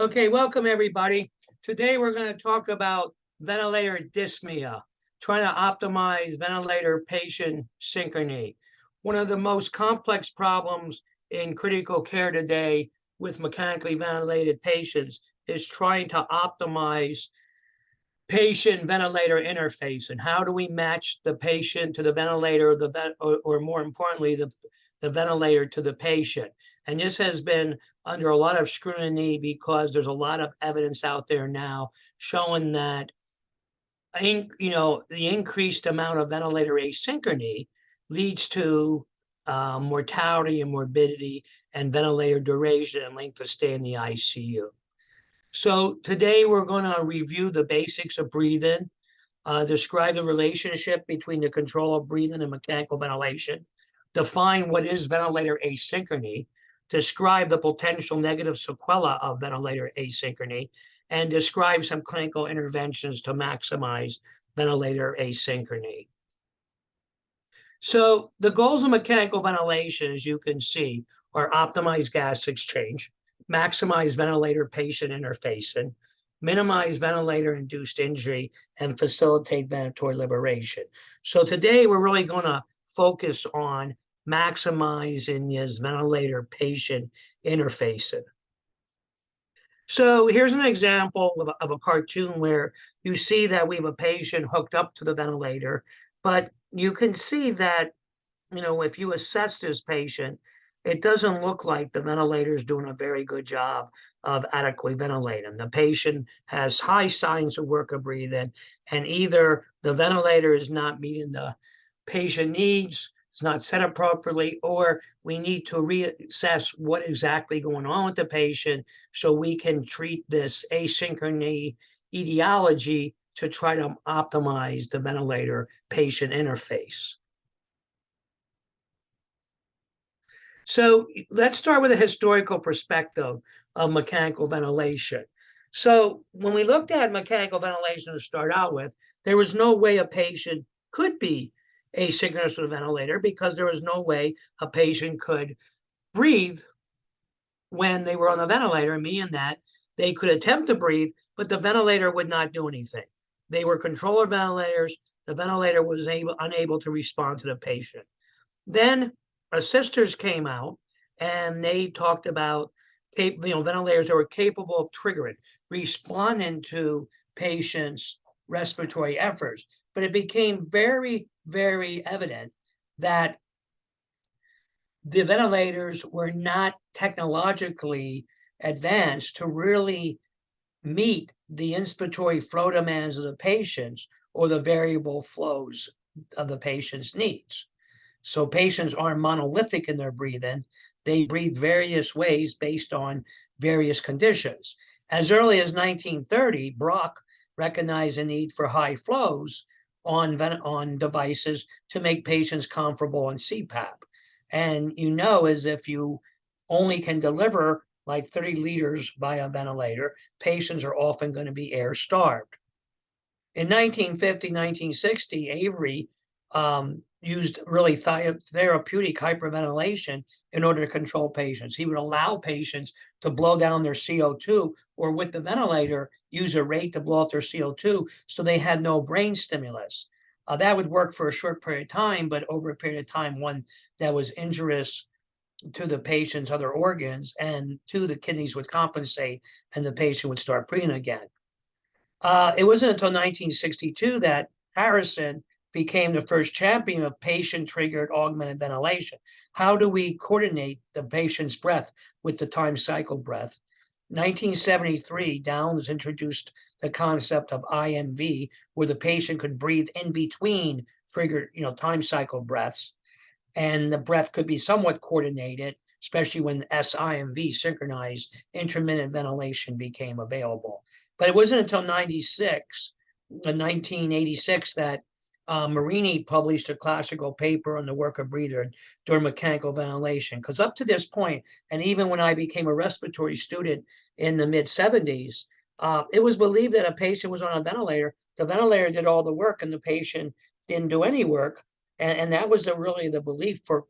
Okay, welcome everybody. Today we're going to talk about ventilator dyspnea, trying to optimize ventilator patient synchrony. One of the most complex problems in critical care today with mechanically ventilated patients is trying to optimize patient ventilator interface, and how do we match the patient to the ventilator, or more importantly, the ventilator to the patient. And this has been under a lot of scrutiny because there's a lot of evidence out there now showing that the increased amount of ventilator asynchrony leads to mortality and morbidity and ventilator duration and length of stay in the ICU. So today we're going to review the basics of breathing, describe the relationship between the control of breathing and mechanical ventilation, define what is ventilator asynchrony, describe the potential negative sequelae of ventilator asynchrony, and describe some clinical interventions to maximize ventilator asynchrony. So the goals of mechanical ventilation, as you can see, are optimize gas exchange, maximize ventilator patient interfacing, minimize ventilator-induced injury, and facilitate ventilatory liberation. So today we're really going to focus on maximizing this ventilator patient interfacing. So here's an example of a cartoon where you see that we have a patient hooked up to the ventilator, but you can see that, if you assess this patient, it doesn't look like the ventilator is doing a very good job of adequately ventilating. The patient has high signs of work of breathing, and either the ventilator is not meeting the patient needs, it's not set appropriately, or we need to reassess what exactly going on with the patient so we can treat this asynchrony etiology to try to optimize the ventilator patient interface. So let's start with a historical perspective of mechanical ventilation. So when we looked at mechanical ventilation to start out with, there was no way a patient could be asynchronous with a ventilator because there was no way a patient could breathe when they were on the ventilator, meaning that they could attempt to breathe, but the ventilator would not do anything. They were controller ventilators. The ventilator was unable to respond to the patient. Then assisters came out and they talked about ventilators that were capable of triggering, responding to patients' respiratory efforts. But it became very, very evident that the ventilators were not technologically advanced to really meet the inspiratory flow demands of the patients or the variable flows of the patient's needs. So patients aren't monolithic in their breathing. They breathe various ways based on various conditions. As early as 1930, Brock recognized the need for high flows on devices to make patients comfortable on CPAP. And as if you only can deliver like 30 liters by a ventilator, patients are often going to be air starved. In 1950, 1960, Avery used really therapeutic hyperventilation in order to control patients. He would allow patients to blow down their CO2, or with the ventilator, use a rate to blow out their CO2 so they had no brain stimulus. That would work for a short period of time, but over a period of time, one that was injurious to the patient's other organs and to the kidneys would compensate and the patient would start breathing again. It wasn't until 1962 that Harrison became the first champion of patient-triggered augmented ventilation. How do we coordinate the patient's breath with the time cycle breath? 1973, Downs introduced the concept of IMV, where the patient could breathe in between triggered, time cycle breaths, and the breath could be somewhat coordinated, especially when SIMV, synchronized intermittent ventilation, became available. But it wasn't until 1986, that Marini published a classical paper on the work of breather during mechanical ventilation. Because up to this point, and even when I became a respiratory student in the mid-70s, it was believed that a patient was on a ventilator. The ventilator did all the work and the patient didn't do any work. And that was really the belief for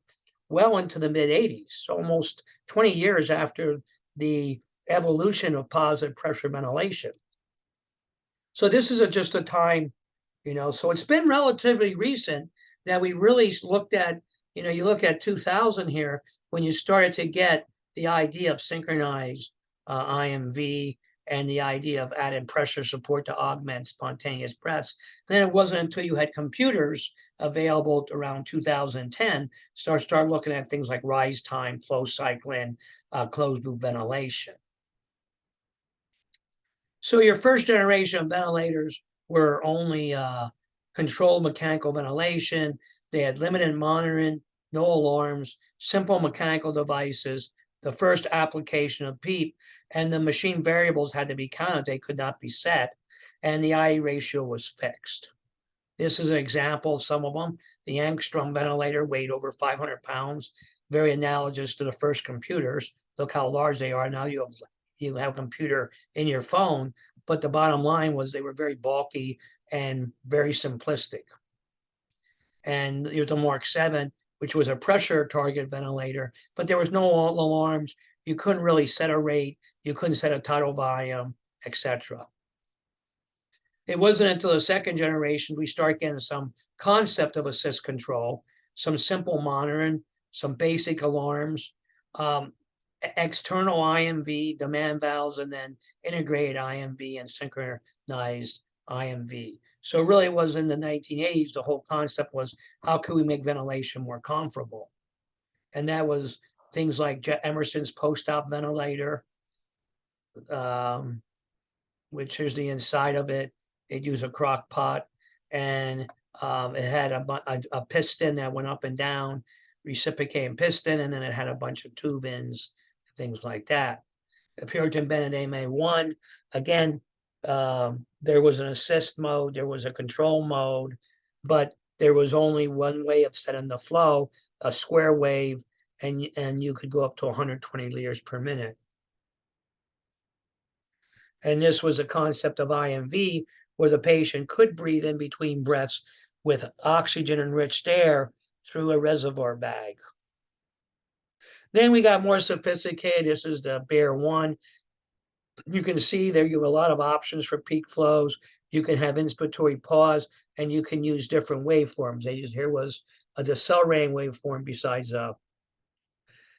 well into the mid-80s, almost 20 years after the evolution of positive pressure ventilation. So this is just a time, so it's been relatively recent that we really looked at, you look at 2000 here, when you started to get the idea of synchronized IMV and the idea of added pressure support to augment spontaneous breaths. And then it wasn't until you had computers available around 2010, start looking at things like rise time, flow cycling, closed loop ventilation. So your first generation of ventilators were only controlled mechanical ventilation. They had limited monitoring, no alarms, simple mechanical devices, the first application of PEEP, and the machine variables had to be counted. They could not be set, and the IE ratio was fixed. This is an example of some of them. The Angstrom ventilator weighed over 500 pounds, very analogous to the first computers. Look how large they are. Now you have a computer in your phone, but the bottom line was they were very bulky and very simplistic. And there's the Mark 7, which was a pressure target ventilator, but there was no alarms. You couldn't really set a rate. You couldn't set a tidal volume, etc. It wasn't until the second generation we start getting some concept of assist control, some simple monitoring, some basic alarms, external IMV, demand valves, and then integrated IMV and synchronized IMV. So really it was in the 1980s, the whole concept was how can we make ventilation more comfortable? And that was things like Emerson's post-op ventilator, which is the inside of it. It used a crock pot, and it had a piston that went up and down, reciprocating piston, and then it had a bunch of tube ends, things like that. The Puritan Bennett MA1, again, there was an assist mode, there was a control mode, but there was only one way of setting the flow, a square wave, and you could go up to 120 liters per minute. And this was a concept of IMV, where the patient could breathe in between breaths with oxygen-enriched air through a reservoir bag. Then we got more sophisticated. This is the Bear 1. You can see there you have a lot of options for peak flows. You can have inspiratory pause, and you can use different waveforms. Here was a decelerating waveform besides a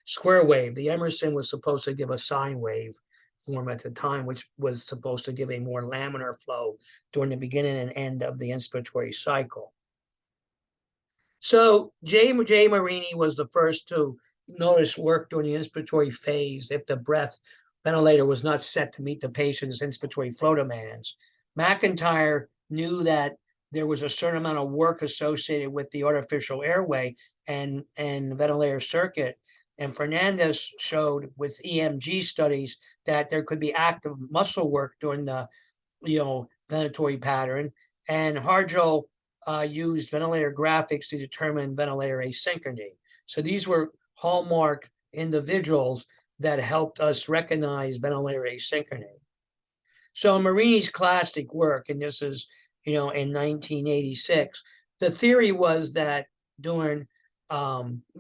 square wave. The Emerson was supposed to give a sine wave form at the time, which was supposed to give a more laminar flow during the beginning and end of the inspiratory cycle. So J. Marini was the first to notice work during the inspiratory phase if the breath ventilator was not set to meet the patient's inspiratory flow demands. McIntyre knew that there was a certain amount of work associated with the artificial airway and ventilator circuit. And Fernandez showed with EMG studies that there could be active muscle work during the ventilatory pattern. And Harjo used ventilator graphics to determine ventilator asynchrony. So these were hallmark individuals that helped us recognize ventilator asynchrony. So Marini's classic work, and this is, in 1986, the theory was that during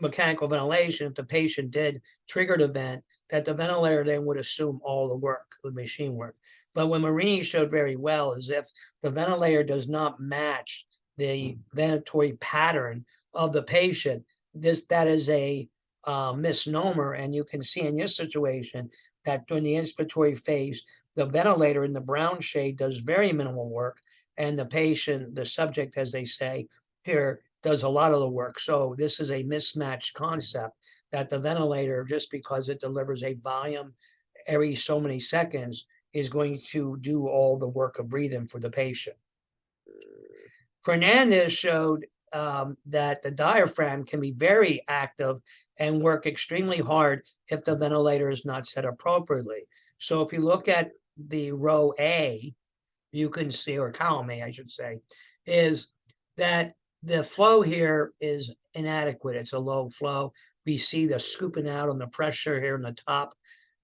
mechanical ventilation, if the patient did trigger the vent, that the ventilator then would assume all the work, the machine work. But what Marini showed very well is if the ventilator does not match the ventilatory pattern of the patient, that is a misnomer. And you can see in this situation that during the inspiratory phase, the ventilator in the brown shade does very minimal work, and the patient, the subject, as they say here, does a lot of the work. So this is a mismatched concept that the ventilator, just because it delivers a volume every so many seconds, is going to do all the work of breathing for the patient. Fernandez showed that the diaphragm can be very active and work extremely hard if the ventilator is not set appropriately. So if you look at the row A, you can see, or column A, I should say, is that the flow here is inadequate. It's a low flow. We see the scooping out on the pressure here in the top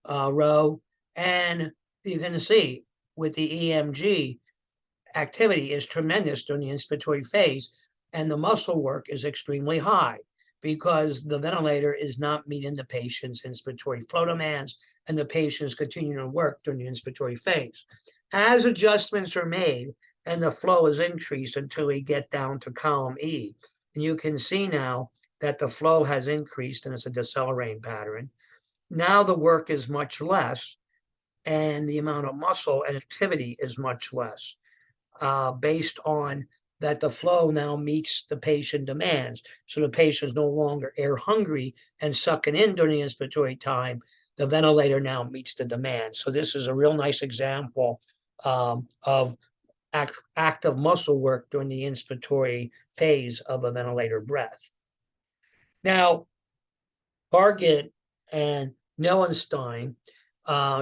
row. And you can see with the EMG, activity is tremendous during the inspiratory phase, and the muscle work is extremely high because the ventilator is not meeting the patient's inspiratory flow demands, and the patient is continuing to work during the inspiratory phase. As adjustments are made and the flow is increased until we get down to column E, and you can see now that the flow has increased and it's a decelerating pattern. Now the work is much less, and the amount of muscle and activity is much less, based on that the flow now meets the patient demands. So the patient is no longer air hungry and sucking in during the inspiratory time. The ventilator now meets the demand. So this is a real nice example of active muscle work during the inspiratory phase of a ventilator breath. Now, Bargett and Nellenstein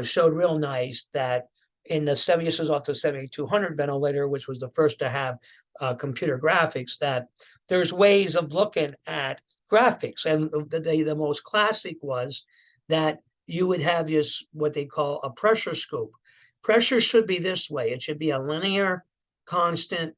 showed real nice that in the 70, this is off the 7200 ventilator, which was the first to have computer graphics, that there's ways of looking at graphics. And the most classic was that you would have this, what they call a pressure scoop. Pressure should be this way. It should be a linear, constant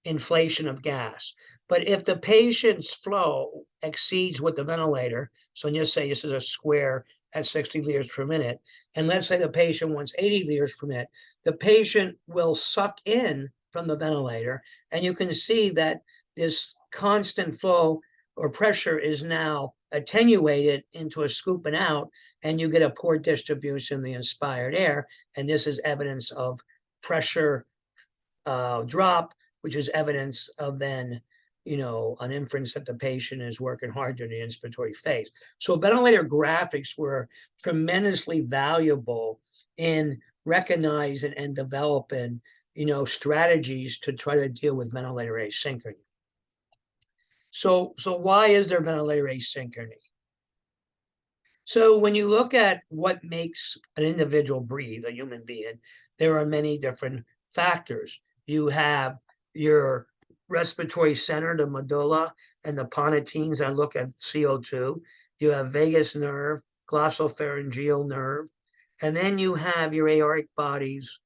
inflation of gas. But if the patient's flow exceeds what the ventilator, so just say this is a square at 60 liters per minute, and let's say the patient wants 80 liters per minute, the patient will suck in from the ventilator, and you can see that this constant flow or pressure is now attenuated into a scooping out, and you get a poor distribution of the inspired air, and this is evidence of pressure drop, which is evidence of then an inference that the patient is working hard during the inspiratory phase. So ventilator graphics were tremendously valuable in recognizing and developing, strategies to try to deal with ventilator asynchrony. So why is there ventilator asynchrony? So when you look at what makes an individual breathe, a human being, there are many different factors. You have your respiratory center, the medulla, and the pontones that look at CO2. You have vagus nerve, glossopharyngeal nerve, and then you have your aortic bodies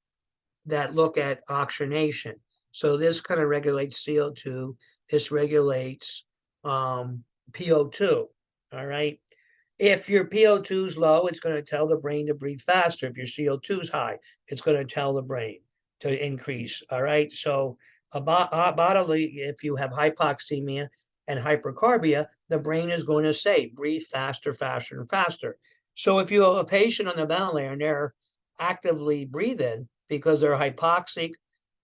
that look at oxygenation. So this kind of regulates CO2. This regulates PO2, all right? If your PO2 is low, it's going to tell the brain to breathe faster. If your CO2 is high, it's going to tell the brain to increase, all right? So bodily, if you have hypoxemia and hypercarbia, the brain is going to say, breathe faster, faster, and faster. So if you have a patient on the ventilator and they're actively breathing because they're hypoxic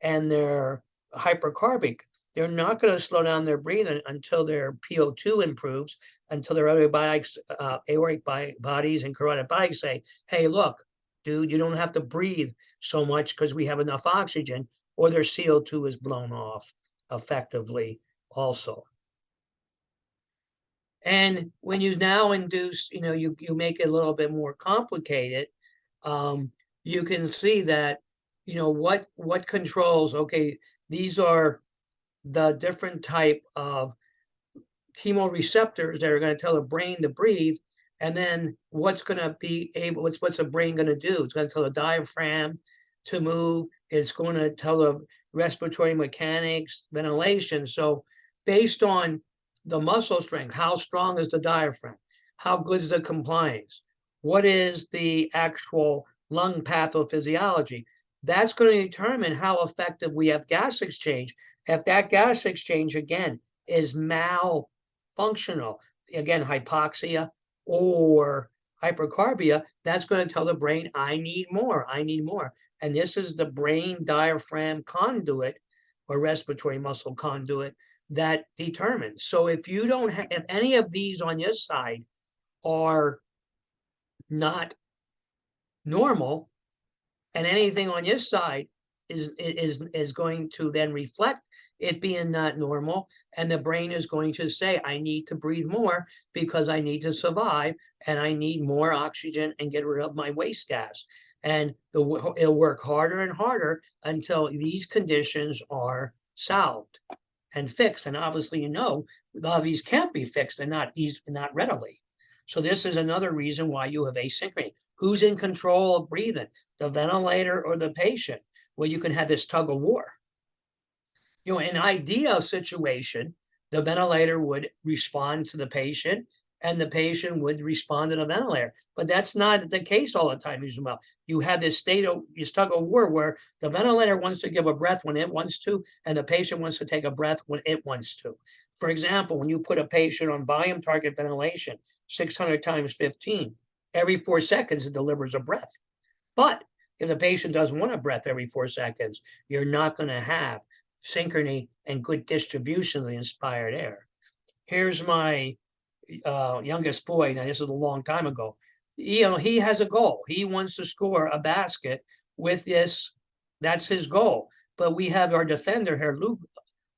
and they're hypercarbic, they're not going to slow down their breathing until their PO2 improves, until their aortic bodies and carotid bodies say, hey, look, dude, you don't have to breathe so much because we have enough oxygen, or their CO2 is blown off effectively also. And when you now induce, you make it a little bit more complicated, you can see that, what controls, okay, these are the different type of chemoreceptors that are going to tell the brain to breathe. And then what's going to be able, what's the brain going to do? It's going to tell the diaphragm to move. It's going to tell the respiratory mechanics, ventilation. So based on the muscle strength, how strong is the diaphragm? How good is the compliance? What is the actual lung pathophysiology? That's going to determine how effective we have gas exchange. If that gas exchange, again, is malfunctional, again, hypoxia or hypercarbia, that's going to tell the brain, I need more, I need more. And this is the brain diaphragm conduit or respiratory muscle conduit that determines. So if you don't have, if any of these on your side are not normal, and anything on your side is going to then reflect it being not normal, and the brain is going to say, I need to breathe more because I need to survive, and I need more oxygen and get rid of my waste gas. And it'll work harder and harder until these conditions are solved and fixed. And obviously, a lot of these can't be fixed and not readily. So this is another reason why you have asynchrony. Who's in control of breathing, the ventilator or the patient? Well, you can have this tug of war. In an ideal situation, the ventilator would respond to the patient and the patient would respond to the ventilator. But that's not the case all the time. You have this state of tug of war where the ventilator wants to give a breath when it wants to, and the patient wants to take a breath when it wants to. For example, when you put a patient on volume target ventilation, 600 times 15, every 4 seconds it delivers a breath. But if the patient doesn't want a breath every 4 seconds, you're not going to have synchrony and good distribution of the inspired air. Here's my youngest boy. Now, this is a long time ago. He has a goal. He wants to score a basket with this. That's his goal. But we have our defender here, Luke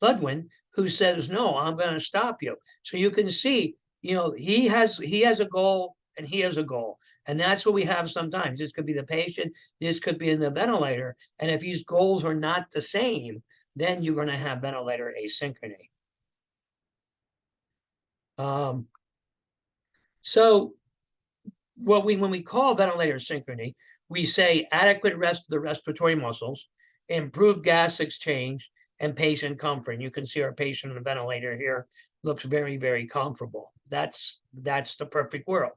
Ludwin, who says, no, I'm going to stop you. So you can see, he has a goal and he has a goal. And that's what we have sometimes. This could be the patient. This could be in the ventilator. And if these goals are not the same, then you're going to have ventilator asynchrony. So when we call ventilator synchrony, we say adequate rest of the respiratory muscles, improved gas exchange, and patient comfort. And you can see our patient on the ventilator here looks very, very comfortable. That's the perfect world.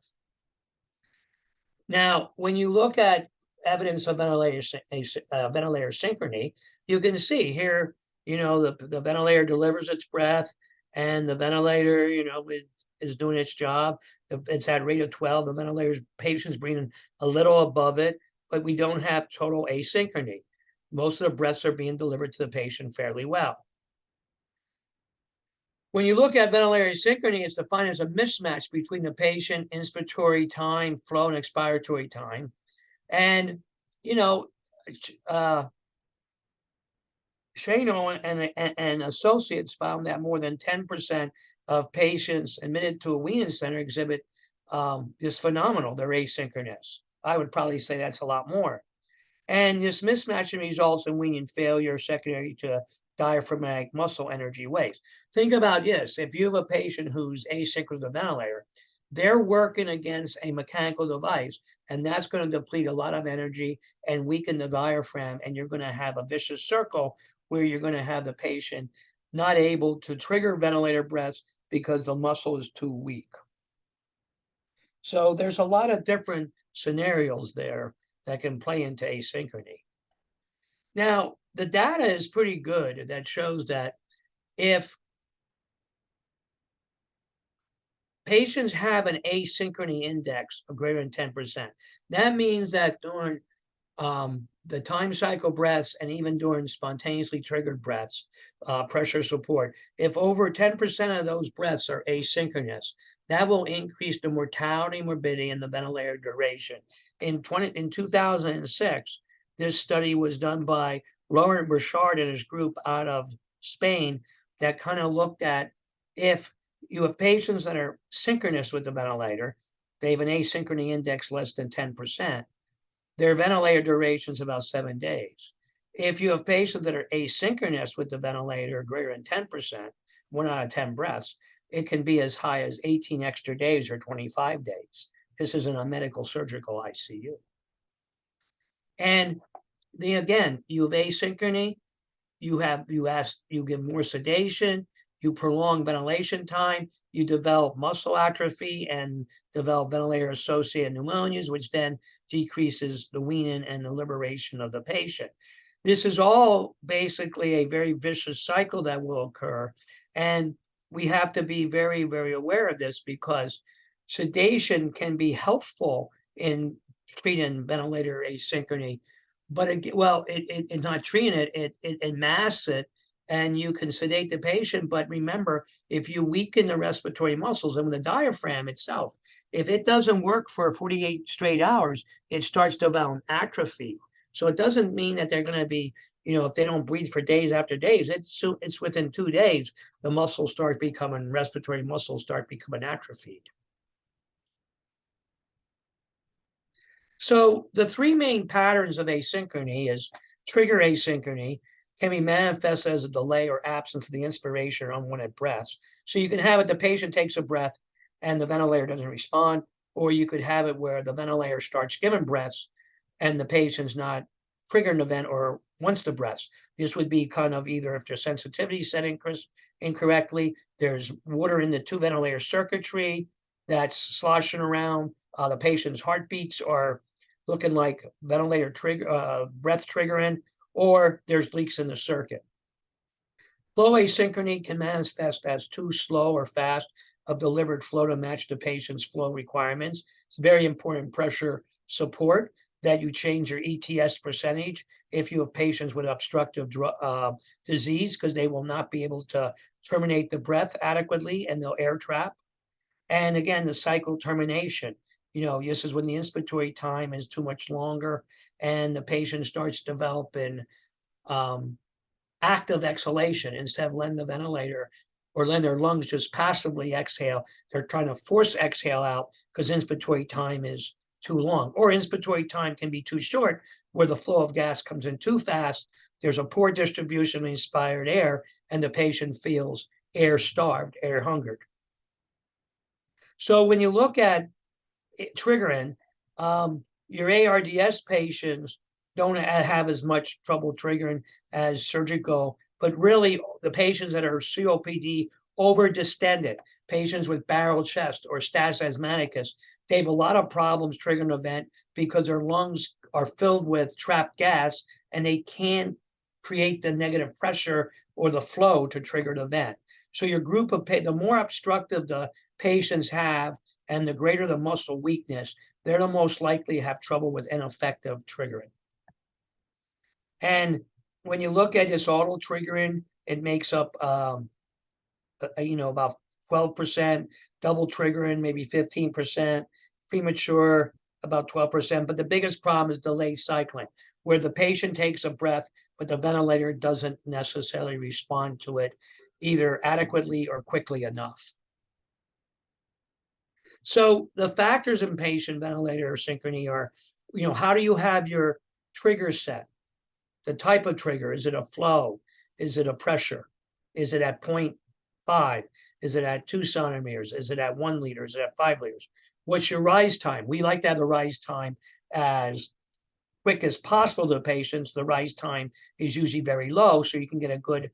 Now, when you look at evidence of ventilator synchrony, you can see here, the ventilator delivers its breath, and the ventilator, is doing its job. It's at rate of 12. The ventilator's patient's breathing a little above it, but we don't have total asynchrony. Most of the breaths are being delivered to the patient fairly well. When you look at ventilator asynchrony, it's defined as a mismatch between the patient inspiratory time, flow, and expiratory time. And, Shano and associates found that more than 10% of patients admitted to a weaning center exhibit this phenomenon. They're asynchronous. I would probably say that's a lot more. And this mismatch results in weaning failure secondary to diaphragmatic muscle energy waste. Think about this. If you have a patient who's asynchronous with a ventilator, they're working against a mechanical device, and that's going to deplete a lot of energy and weaken the diaphragm, and you're going to have a vicious circle where you're going to have the patient not able to trigger ventilator breaths because the muscle is too weak. So there's a lot of different scenarios there that can play into asynchrony. Now, the data is pretty good that shows that if patients have an asynchrony index of greater than 10%, that means that during the time cycle breaths and even during spontaneously triggered breaths, pressure support, if over 10% of those breaths are asynchronous, that will increase the mortality, morbidity, and the ventilator duration. In 2006, this study was done by Laurent Bouchard and his group out of Spain that kind of looked at if you have patients that are synchronous with the ventilator, they have an asynchrony index less than 10%. Their ventilator duration is about 7 days. If you have patients that are asynchronous with the ventilator greater than 10%, 1 out of 10 breaths, it can be as high as 18 extra days or 25 days. This is in a medical surgical ICU. And again, you have asynchrony, you give more sedation, you prolong ventilation time, you develop muscle atrophy and develop ventilator-associated pneumonias, which then decreases the weaning and the liberation of the patient. This is all basically a very vicious cycle that will occur. And we have to be very, very aware of this because sedation can be helpful in treating ventilator asynchrony, but it's not treating it, it masks it, and you can sedate the patient. But remember, if you weaken the respiratory muscles and the diaphragm itself, if it doesn't work for 48 straight hours, it starts to develop atrophy. So it doesn't mean that they're going to be, if they don't breathe for days after days, it's within 2 days, the respiratory muscles start becoming atrophied. So the 3 main patterns of asynchrony is trigger asynchrony, can be manifested as a delay or absence of the inspiration or unwanted breaths. So you can have it, the patient takes a breath and the ventilator doesn't respond, or you could have it where the ventilator starts giving breaths and the patient's not trigger an event or wants the breaths. This would be kind of either if their sensitivity set incorrectly, there's water in the two ventilator circuitry that's sloshing around, the patient's heartbeats are looking like ventilator trigger, breath triggering, or there's leaks in the circuit. Flow asynchrony can manifest as too slow or fast of delivered flow to match the patient's flow requirements. It's very important pressure support that you change your ETS percentage if you have patients with obstructive disease, because they will not be able to terminate the breath adequately and they'll air trap. And again, the cycle termination. This is when the inspiratory time is too much longer and the patient starts developing active exhalation instead of letting the ventilator or letting their lungs just passively exhale. They're trying to force exhale out because inspiratory time is too long, or inspiratory time can be too short where the flow of gas comes in too fast. There's a poor distribution of inspired air and the patient feels air starved, air hungered. So when you look at triggering, your ARDS patients don't have as much trouble triggering as surgical, but really the patients that are COPD overdistended, patients with barrel chest or status asthmaticus, they have a lot of problems triggering an event because their lungs are filled with trapped gas and they can't create the negative pressure or the flow to trigger the event. So your group of the more obstructive the patients have and the greater the muscle weakness, they're the most likely to have trouble with ineffective triggering. And when you look at this auto triggering, it makes up about 12%, double triggering maybe 15%, premature about 12%. But the biggest problem is delayed cycling, where the patient takes a breath, but the ventilator doesn't necessarily respond to it either adequately or quickly enough. So the factors in patient ventilator synchrony are, how do you have your trigger set? The type of trigger, is it a flow? Is it a pressure? Is it at 0.5? Is it at 2 centimeters? Is it at 1 liter? Is it at 5 liters? What's your rise time? We like to have the rise time as quick as possible to the patients. The rise time is usually very low, so you can get a good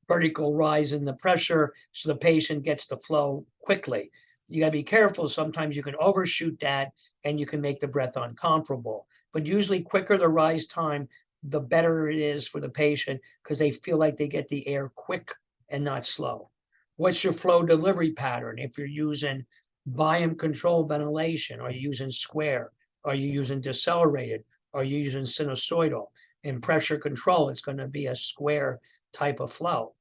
vertical rise in the pressure so the patient gets the flow quickly. You got to be careful. Sometimes you can overshoot that and you can make the breath uncomfortable. But usually quicker the rise time, the better it is for the patient because they feel like they get the air quick and not slow. What's your flow delivery pattern? If you're using volume control ventilation, are you using square? Are you using decelerated? Are you using sinusoidal? In pressure control, it's going to be a square type of flow.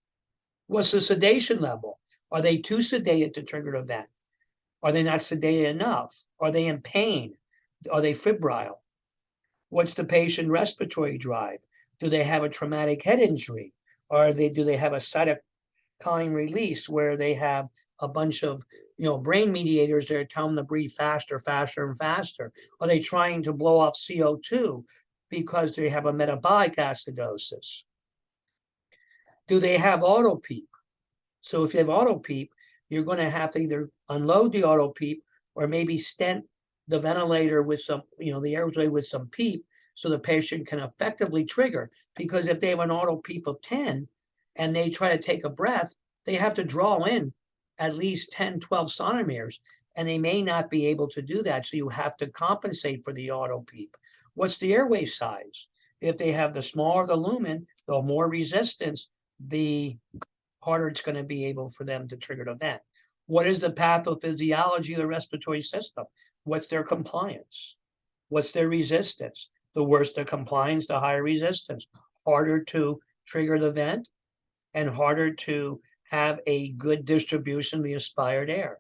What's the sedation level? Are they too sedated to trigger an event? Are they not sedated enough? Are they in pain? Are they febrile? What's the patient respiratory drive? Do they have a traumatic head injury? Or do they have a cytokine release where they have a bunch of brain mediators that are telling them to breathe faster, faster, and faster? Are they trying to blow off CO2 because they have a metabolic acidosis? Do they have auto PEEP? So if you have auto PEEP, you're going to have to either unload the auto PEEP or maybe stent the ventilator with some, the airway with some PEEP so the patient can effectively trigger. Because if they have an auto PEEP of 10 and they try to take a breath, they have to draw in at least 10, 12 centimeters, and they may not be able to do that. So you have to compensate for the auto PEEP. What's the airway size? If they have the smaller the lumen, the more resistance, the harder it's going to be able for them to trigger an event. What is the pathophysiology of the respiratory system? What's their compliance? What's their resistance? The worse the compliance, the higher resistance. Harder to trigger the event and harder to have a good distribution of the inspired air.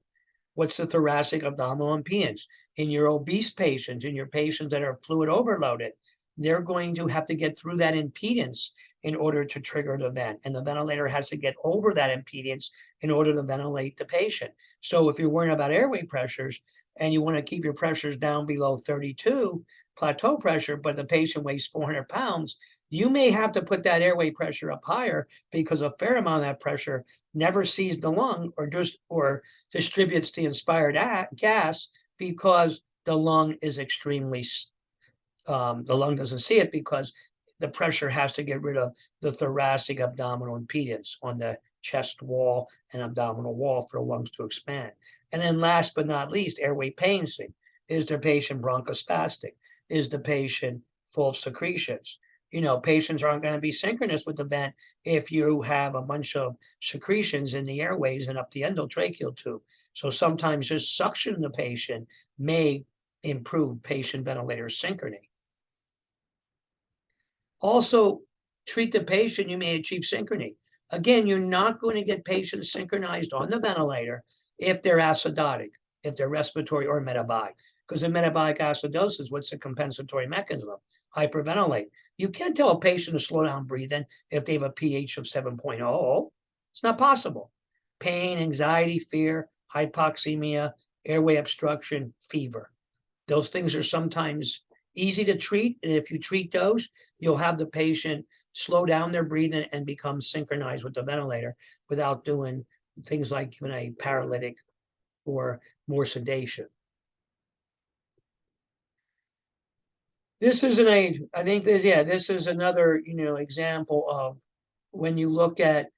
What's the thoracic abdominal impedance? In your obese patients, in your patients that are fluid overloaded, they're going to have to get through that impedance in order to trigger an event. And the ventilator has to get over that impedance in order to ventilate the patient. So if you're worrying about airway pressures and you want to keep your pressures down below 32 plateau pressure, but the patient weighs 400 pounds, you may have to put that airway pressure up higher because a fair amount of that pressure never sees the lung or distributes the inspired gas because the lung is extremely the lung doesn't see it because the pressure has to get rid of the thoracic abdominal impedance on the chest wall and abdominal wall for the lungs to expand. And then last but not least, airway patency. Is the patient bronchospastic? Is the patient full of secretions? Patients aren't going to be synchronous with the vent if you have a bunch of secretions in the airways and up the endotracheal tube. So sometimes just suction the patient may improve patient ventilator synchrony. Also, treat the patient, you may achieve synchrony. Again, you're not going to get patients synchronized on the ventilator if they're acidotic, if they're respiratory or metabolic. Because in metabolic acidosis, what's the compensatory mechanism? Hyperventilate. You can't tell a patient to slow down breathing if they have a pH of 7.0. It's not possible. Pain, anxiety, fear, hypoxemia, airway obstruction, fever. Those things are sometimes easy to treat. And if you treat those, you'll have the patient slow down their breathing and become synchronized with the ventilator without doing things like giving a paralytic or more sedation. This is this is another, example of when you look at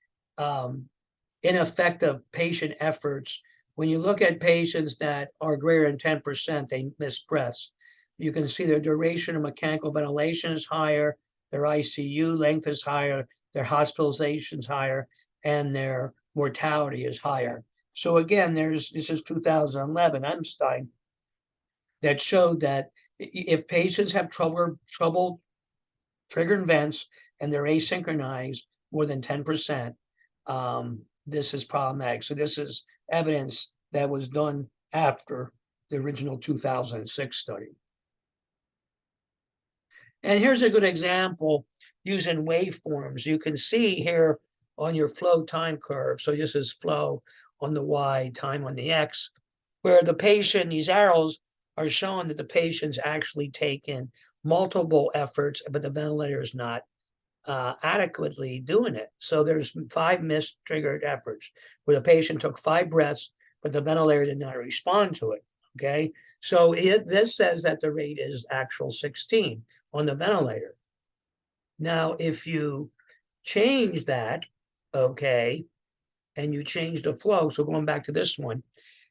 ineffective patient efforts. When you look at patients that are greater than 10%, they miss breaths. You can see their duration of mechanical ventilation is higher, their ICU length is higher, their hospitalization is higher, and their mortality is higher. So again, this is 2011 Einstein that showed that if patients have trouble triggering vents and they're asynchronized more than 10%, this is problematic. So this is evidence that was done after the original 2006 study. And here's a good example using waveforms. You can see here on your flow time curve. So this is flow on the Y, time on the X, where the patient, these arrows are showing that the patient's actually taken multiple efforts, but the ventilator is not adequately doing it. So there's 5 missed triggered efforts where the patient took 5 breaths, but the ventilator did not respond to it. Okay, so this says that the rate is actual 16 on the ventilator. Now, if you change that, okay, and you change the flow, so going back to this one,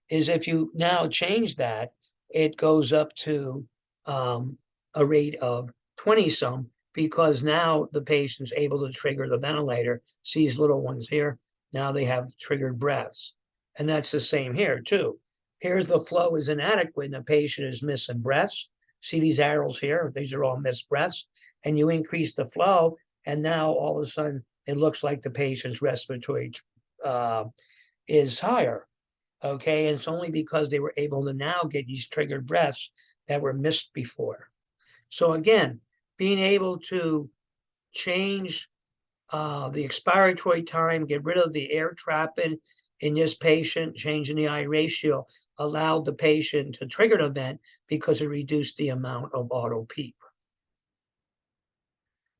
is if you now change that, it goes up to a rate of 20 some, because now the patient's able to trigger the ventilator. See these little ones here? Now they have triggered breaths. And that's the same here too. Here's the flow is inadequate and the patient is missing breaths. See these arrows here? These are all missed breaths. And you increase the flow, and now all of a sudden it looks like the patient's respiratory is higher. Okay, and it's only because they were able to now get these triggered breaths that were missed before. So again, being able to change the expiratory time, get rid of the air trapping in this patient, changing the I ratio, allowed the patient to trigger an event because it reduced the amount of auto PEEP.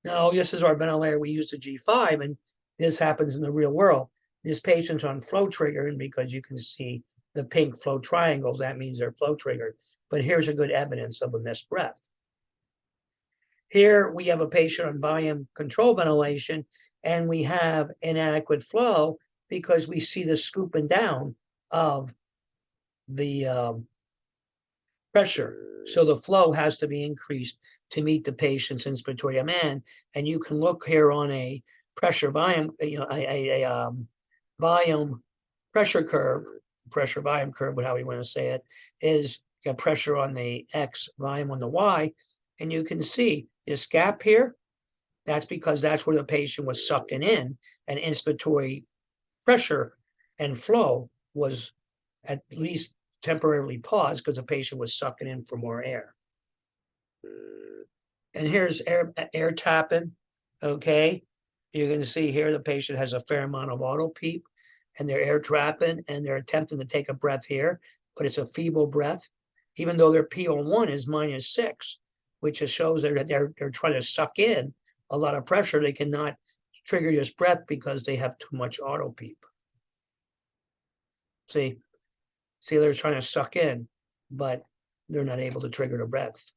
Now, this is our ventilator. We use the G5, and this happens in the real world. This patient's on flow triggering because you can see the pink flow triangles. That means they're flow triggered. But here's a good evidence of a missed breath. Here we have a patient on volume control ventilation, and we have inadequate flow because we see the scooping down of the pressure. So the flow has to be increased to meet the patient's inspiratory demand. And you can look here on a pressure volume, volume pressure curve, pressure volume curve, whatever you want to say it, is got pressure on the X, volume on the Y. And you can see this gap here. That's because that's where the patient was sucking in, and inspiratory pressure and flow was at least temporarily paused because the patient was sucking in for more air. And here's air tapping. Okay, you can see here the patient has a fair amount of auto PEEP, and they're air trapping, and they're attempting to take a breath here, but it's a feeble breath, even though their PO1 is -6, which just shows that they're trying to suck in a lot of pressure. They cannot trigger this breath because they have too much auto PEEP. See, they're trying to suck in, but they're not able to trigger the breath.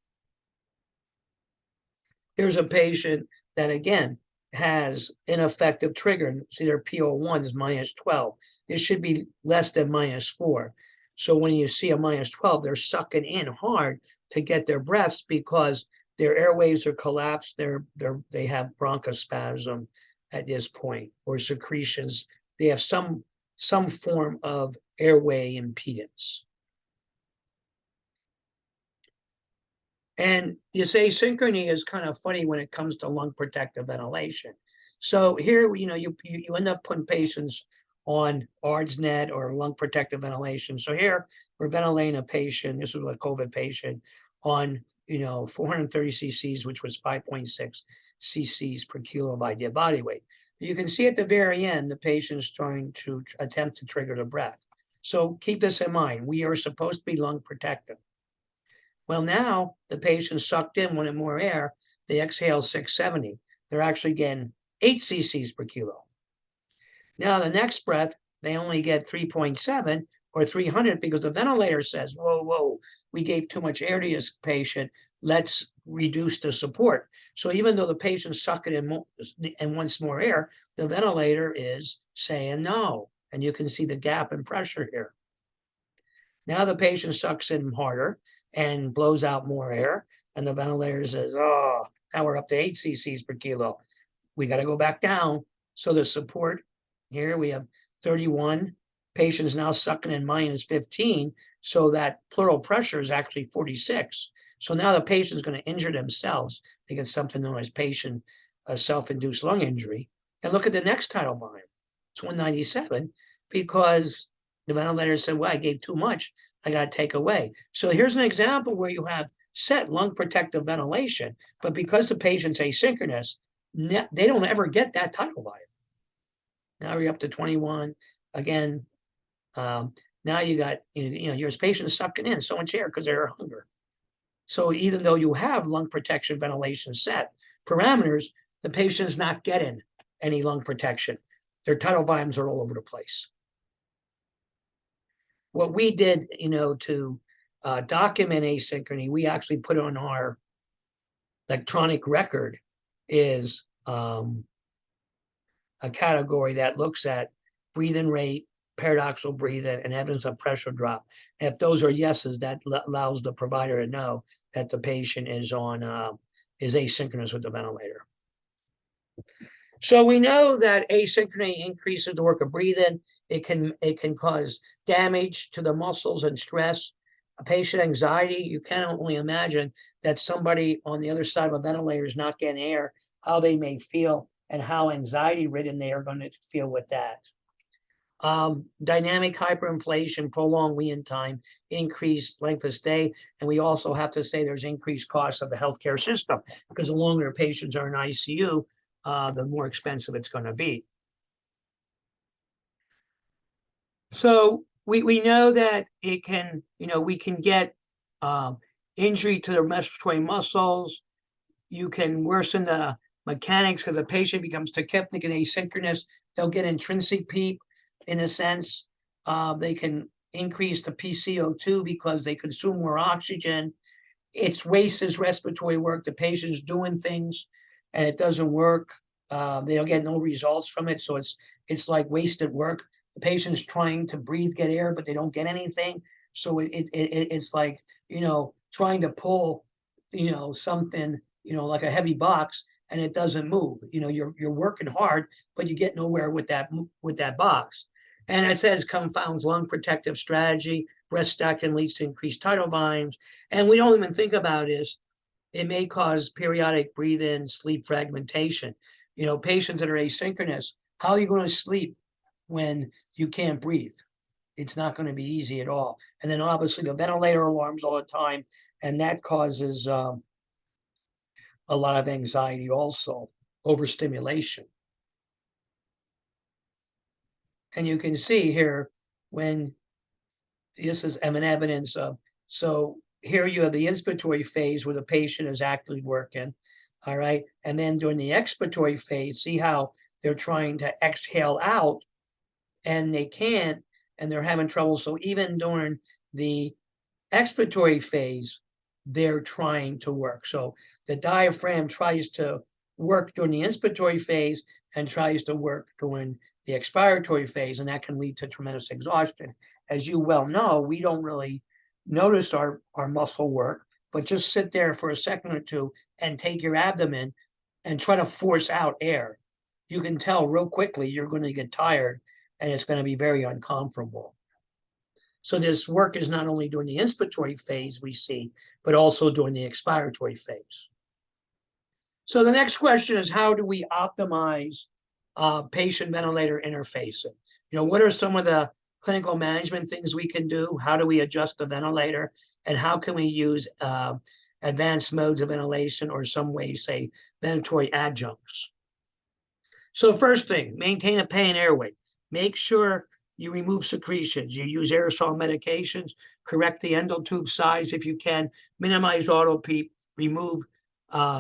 Here's a patient that, again, has ineffective trigger. See, their PO1 is -12. This should be less than -4. So when you see a -12, they're sucking in hard to get their breaths because their airways are collapsed. They have bronchospasm at this point, or secretions. They have some form of airway impedance. And you say Synchrony is kind of funny when it comes to lung protective ventilation. So here, you end up putting patients on ARDSNet or lung protective ventilation. So here we're ventilating a patient, this was a COVID patient, on 430 cc's, which was 5.6 cc's per kilo of ideal body weight. You can see at the very end, the patient's trying to attempt to trigger the breath. So keep this in mind. We are supposed to be lung protective. Well, now the patient sucked in, wanted more air. They exhale 670. They're actually getting 8 cc's per kilo. Now the next breath, they only get 3.7 or 300 because the ventilator says, whoa, we gave too much air to this patient. Let's reduce the support. So even though the patient's sucking in and wants more air, the ventilator is saying no. And you can see the gap in pressure here. Now the patient sucks in harder and blows out more air. And the ventilator says, oh, now we're up to 8 cc's per kilo. We got to go back down. So the support here, we have 31 patients now sucking in -15. So that pleural pressure is actually 46. So now the patient's going to injure themselves. They get something known as patient self-induced lung injury. And look at the next tidal volume. It's 197 because the ventilator said, well, I gave too much. I got to take away. So here's an example where you have set lung protective ventilation, but because the patient's asynchronous, they don't ever get that tidal volume. Now you're up to 21. Again, now you got, your patient's sucking in so much air because they're hungry. So even though you have lung protection ventilation set parameters, the patient's not getting any lung protection. Their tidal volumes are all over the place. What we did, to document asynchrony, we actually put on our electronic record is a category that looks at breathing rate, paradoxical breathing, and evidence of pressure drop. And if those are yeses, that allows the provider to know that the patient is asynchronous with the ventilator. So we know that asynchrony increases the work of breathing. It can cause damage to the muscles and stress. A patient anxiety, you can only imagine that somebody on the other side of a ventilator is not getting air, how they may feel and how anxiety-ridden they are going to feel with that. Dynamic hyperinflation, prolonged wean time, increased length of stay, and we also have to say there's increased costs of the healthcare system because the longer patients are in ICU, the more expensive it's going to be. So we know that it can, we can get injury to the respiratory muscles. You can worsen the mechanics because the patient becomes tachypnic and asynchronous. They'll get intrinsic PEEP in a sense. They can increase the PCO2 because they consume more oxygen. It wastes respiratory work. The patient's doing things and it doesn't work. They don't get no results from it. So it's like wasted work. The patient's trying to breathe, get air, but they don't get anything. So it's like, trying to pull, something, like a heavy box and it doesn't move. You're working hard, but you get nowhere with that box. And it says confounds lung protective strategy. Breath stacking leads to increased tidal volumes. And we don't even think about is it may cause periodic breath-in, sleep fragmentation. Patients that are asynchronous, how are you going to sleep when you can't breathe? It's not going to be easy at all. And then obviously the ventilator alarms all the time, and that causes a lot of anxiety also, overstimulation. And you can see here when this is an evidence of, so here you have the inspiratory phase where the patient is actively working, all right? And then during the expiratory phase, see how they're trying to exhale out and they can't, and they're having trouble. So even during the expiratory phase, they're trying to work. So the diaphragm tries to work during the inspiratory phase and tries to work during the expiratory phase, and that can lead to tremendous exhaustion. As you well know, we don't really notice our muscle work, but just sit there for a second or two and take your abdomen and try to force out air. You can tell real quickly you're going to get tired and it's going to be very uncomfortable. So this work is not only during the inspiratory phase we see, but also during the expiratory phase. So the next question is, how do we optimize patient ventilator interfacing? What are some of the clinical management things we can do? How do we adjust the ventilator? And how can we use advanced modes of ventilation, or some ways say ventilatory adjuncts? So first thing, maintain a pain airway. Make sure you remove secretions. You use aerosol medications, correct the endotube size if you can, minimize auto PEEP, remove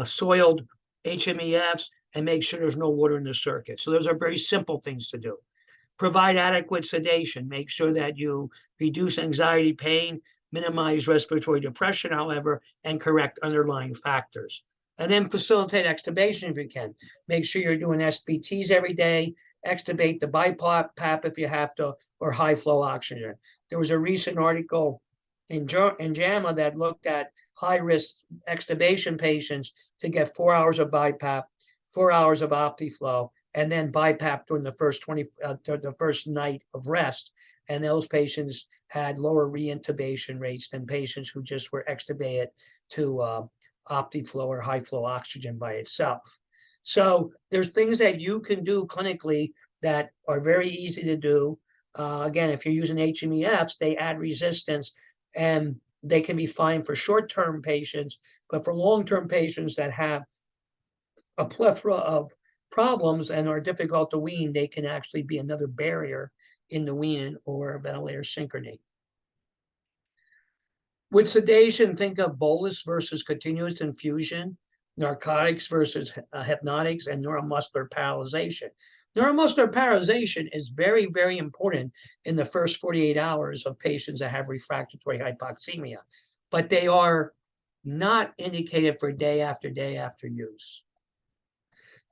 soiled HMEFs, and make sure there's no water in the circuit. So those are very simple things to do. Provide adequate sedation. Make sure that you reduce anxiety, pain, minimize respiratory depression, however, and correct underlying factors. And then facilitate extubation if you can. Make sure you're doing SBTs every day. Extubate the BiPAP if you have to, or high flow oxygen. There was a recent article in JAMA that looked at high risk extubation patients to get 4 hours of BiPAP, 4 hours of OptiFlow, and then BiPAP during the first night of rest. And those patients had lower reintubation rates than patients who just were extubated to OptiFlow or high flow oxygen by itself. So there's things that you can do clinically that are very easy to do. Again, if you're using HMEFs, they add resistance, and they can be fine for short-term patients, but for long-term patients that have a plethora of problems and are difficult to wean, they can actually be another barrier in the weaning or ventilator synchrony. With sedation, think of bolus versus continuous infusion, narcotics versus hypnotics, and neuromuscular paralyzation. Neuromuscular paralyzation is very, very important in the first 48 hours of patients that have refractory hypoxemia, but they are not indicated for day after day after use.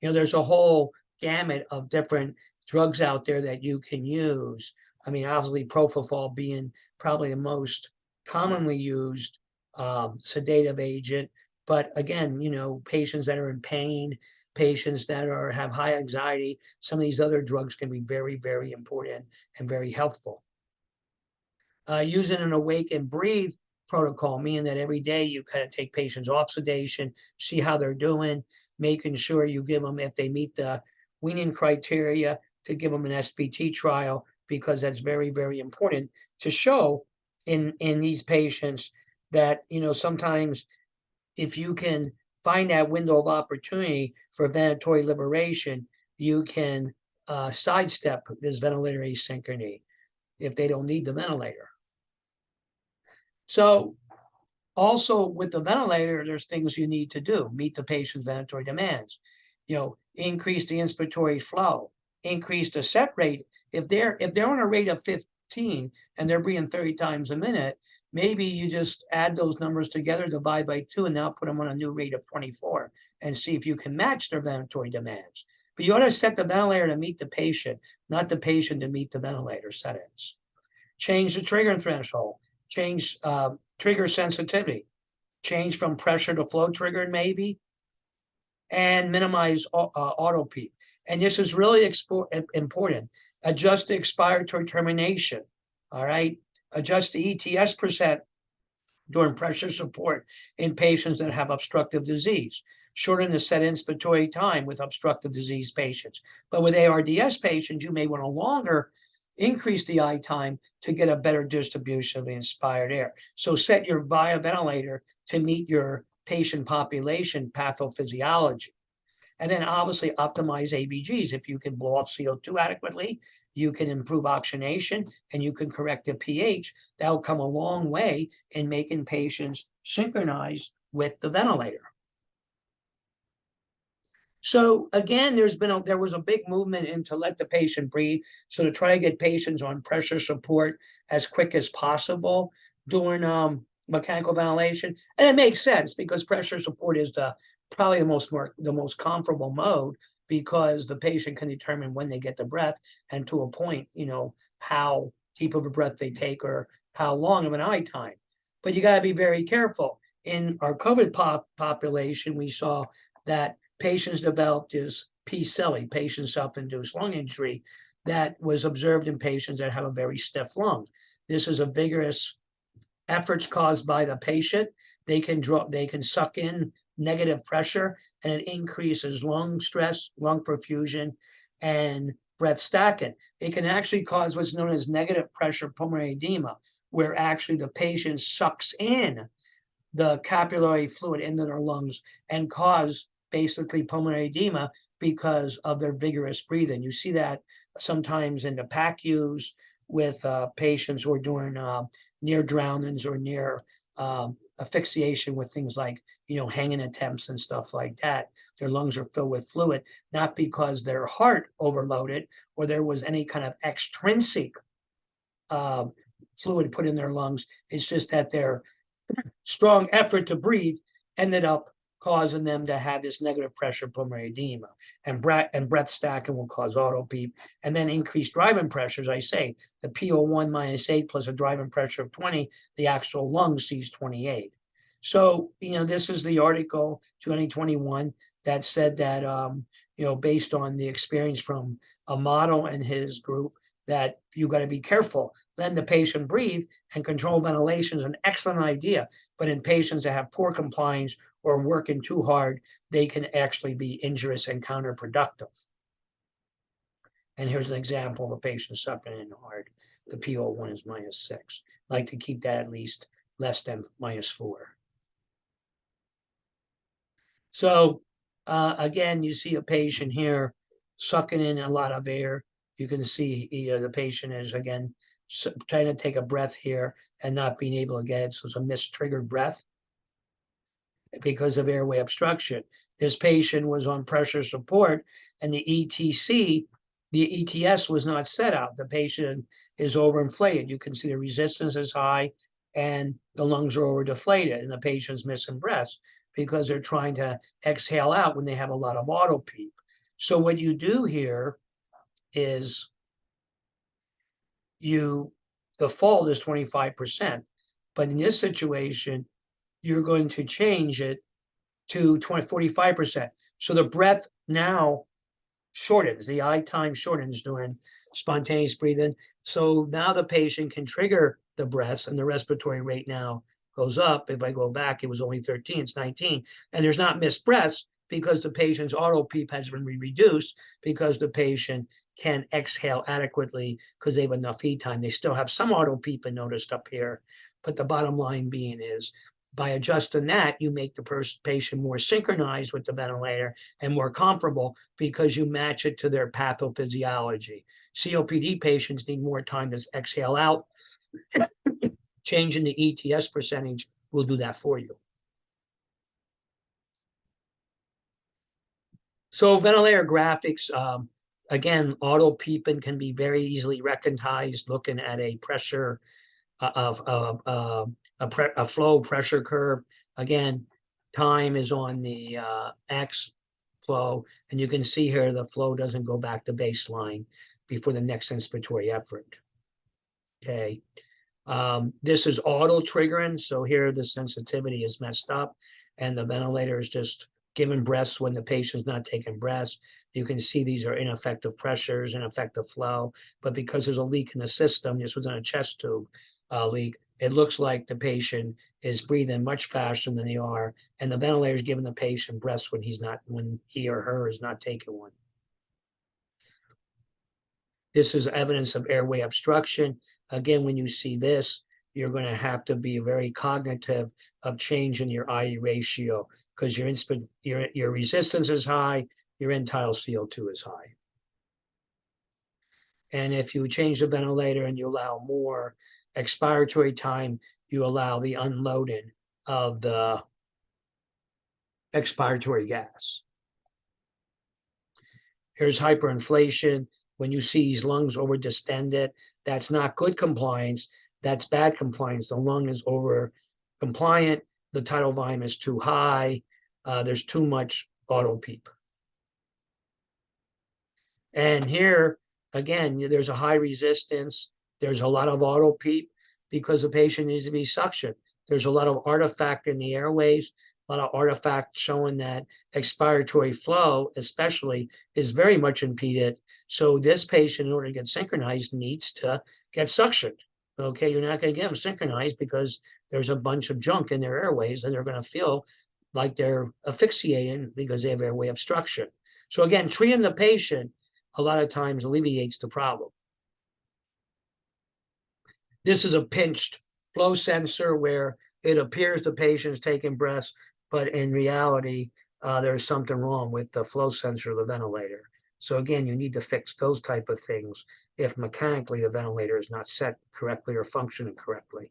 There's a whole gamut of different drugs out there that you can use. I mean, obviously, propofol being probably the most commonly used sedative agent. But again, patients that are in pain, patients that have high anxiety, some of these other drugs can be very, very important and very helpful. Using an awake and breathe protocol, meaning that every day you kind of take patients off sedation, see how they're doing, making sure you give them, if they meet the weaning criteria, to give them an SBT trial, because that's very, very important to show in these patients that, sometimes if you can find that window of opportunity for ventilatory liberation, you can sidestep this ventilator asynchrony if they don't need the ventilator. So also with the ventilator, there's things you need to do. Meet the patient's ventilatory demands. Increase the inspiratory flow, increase the set rate. If they're on a rate of 15 and they're breathing 30 times a minute, maybe you just add those numbers together, divide by 2, and now put them on a new rate of 24 and see if you can match their ventilatory demands. But you ought to set the ventilator to meet the patient, not the patient to meet the ventilator settings. Change the trigger threshold, change trigger sensitivity, change from pressure to flow trigger maybe, and minimize auto PEEP. And this is really important. Adjust the expiratory termination, all right? Adjust the ETS percent during pressure support in patients that have obstructive disease. Shorten the set inspiratory time with obstructive disease patients. But with ARDS patients, you may want to longer increase the I time to get a better distribution of the inspired air. So set your via ventilator to meet your patient population pathophysiology. And then obviously optimize ABGs. If you can blow off CO2 adequately, you can improve oxygenation, and you can correct the pH. That will come a long way in making patients synchronize with the ventilator. So again, there was a big movement into let the patient breathe. So to try to get patients on pressure support as quick as possible during mechanical ventilation, and it makes sense because pressure support is probably the most comfortable mode, because the patient can determine when they get the breath, and to a point, how deep of a breath they take or how long of an eye time. But you got to be very careful. In our COVID population, we saw that patients developed this PSELI, patient self-induced lung injury, that was observed in patients that have a very stiff lung. This is a vigorous efforts caused by the patient. They can suck in negative pressure, and it increases lung stress, lung perfusion, and breath stacking. It can actually cause what's known as negative pressure pulmonary edema, where actually the patient sucks in the capillary fluid into their lungs and cause basically pulmonary edema because of their vigorous breathing. You see that sometimes in the PACUs with patients who are doing near drownings or near asphyxiation with things like, hanging attempts and stuff like that. Their lungs are filled with fluid, not because their heart overloaded or there was any kind of extrinsic fluid put in their lungs. It's just that their strong effort to breathe ended up causing them to have this negative pressure pulmonary edema, and breath stacking will cause autopeep, and then increased driving pressure. As I say, the PO1 -8 plus a driving pressure of 20, the actual lung sees 28. So, this is the article 2021 that said that, based on the experience from a model and his group, that you got to be careful. Letting the patient breathe and control ventilation is an excellent idea, but in patients that have poor compliance or working too hard, they can actually be injurious and counterproductive. And here's an example of a patient sucking in hard. The PO1 is -6. I like to keep that at least less than -4. So again, you see a patient here sucking in a lot of air. You can see the patient is, again, trying to take a breath here and not being able to get it. So it's a mistriggered breath because of airway obstruction. This patient was on pressure support, and the ETS was not set out. The patient is overinflated. You can see the resistance is high and the lungs are overdeflated, and the patient's missing breaths because they're trying to exhale out when they have a lot of autopeep. So what you do here is the fault is 25%, but in this situation, you're going to change it to 45%. So the breath now shortens, the eye time shortens during spontaneous breathing. So now the patient can trigger the breaths, and the respiratory rate now goes up. If I go back, it was only 13, it's 19. And there's not missed breaths because the patient's autopeep has been reduced because the patient can exhale adequately because they have enough heat time. They still have some autopeep noticed up here, but the bottom line being is, by adjusting that, you make the patient more synchronized with the ventilator and more comfortable because you match it to their pathophysiology. COPD patients need more time to exhale out. Changing the ETS percentage will do that for you. So ventilator graphics, again, autopeeping can be very easily recognized looking at a pressure of a flow pressure curve. Again, time is on the X flow, and you can see here the flow doesn't go back to baseline before the next inspiratory effort. Okay. This is auto triggering, so here the sensitivity is messed up, and the ventilator is just giving breaths when the patient's not taking breaths. You can see these are ineffective pressures, ineffective flow, but because there's a leak in the system, this was in a chest tube leak, it looks like the patient is breathing much faster than they are, and the ventilator is giving the patient breaths when he or her is not taking one. This is evidence of airway obstruction. Again, when you see this, you're going to have to be very cognitive of changing your IE ratio because your resistance is high, your end-tidal CO2 is high. And if you change the ventilator and you allow more expiratory time, you allow the unloading of the expiratory gas. Here's hyperinflation. When you see these lungs over distended, that's not good compliance. That's bad compliance. The lung is over compliant, the tidal volume is too high, there's too much auto PEEP. And here, again, there's a high resistance. There's a lot of auto PEEP because the patient needs to be suctioned. There's a lot of artifact in the airways, a lot of artifact showing that expiratory flow, especially, is very much impeded. So this patient, in order to get synchronized, needs to get suctioned. Okay, you're not going to get them synchronized because there's a bunch of junk in their airways and they're going to feel like they're asphyxiating because they have airway obstruction. So again, treating the patient a lot of times alleviates the problem. This is a pinched flow sensor where it appears the patient's taking breaths, but in reality, there's something wrong with the flow sensor of the ventilator. So again, you need to fix those type of things if mechanically the ventilator is not set correctly or functioning correctly.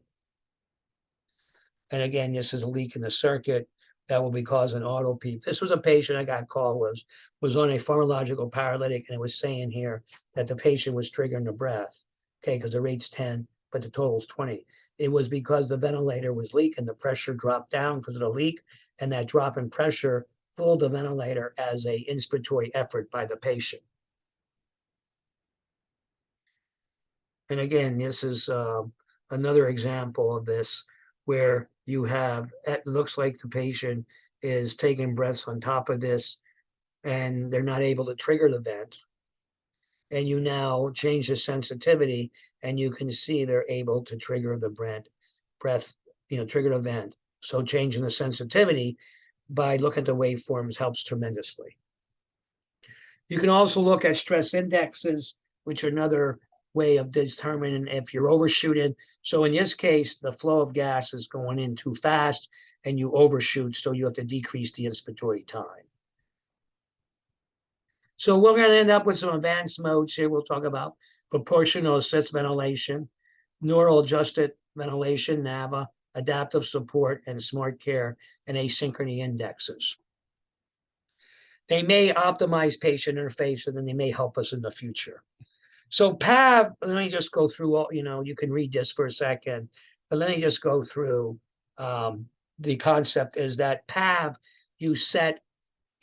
And again, this is a leak in the circuit that will be causing auto PEEP. This was a patient I got called was on a pharmacological paralytic, and it was saying here that the patient was triggering the breath, okay, because the rate's 10, but the total's 20. It was because the ventilator was leaking, the pressure dropped down because of the leak, and that drop in pressure fooled the ventilator as a inspiratory effort by the patient. And again, this is another example of this where you have, it looks like the patient is taking breaths on top of this and they're not able to trigger the vent. And you now change the sensitivity and you can see they're able to trigger the breath, trigger the vent. So changing the sensitivity by looking at the waveforms helps tremendously. You can also look at stress indexes, which are another way of determining if you're overshooting. So in this case, the flow of gas is going in too fast and you overshoot, so you have to decrease the inspiratory time. So we're going to end up with some advanced modes here. We'll talk about proportional assist ventilation, neural adjusted ventilation, NAVA, adaptive support, and smart care, and asynchrony indexes. They may optimize patient interface and then they may help us in the future. So PAV, let me just go through all, you can read this for a second, but let me just go through the concept is that PAV, you set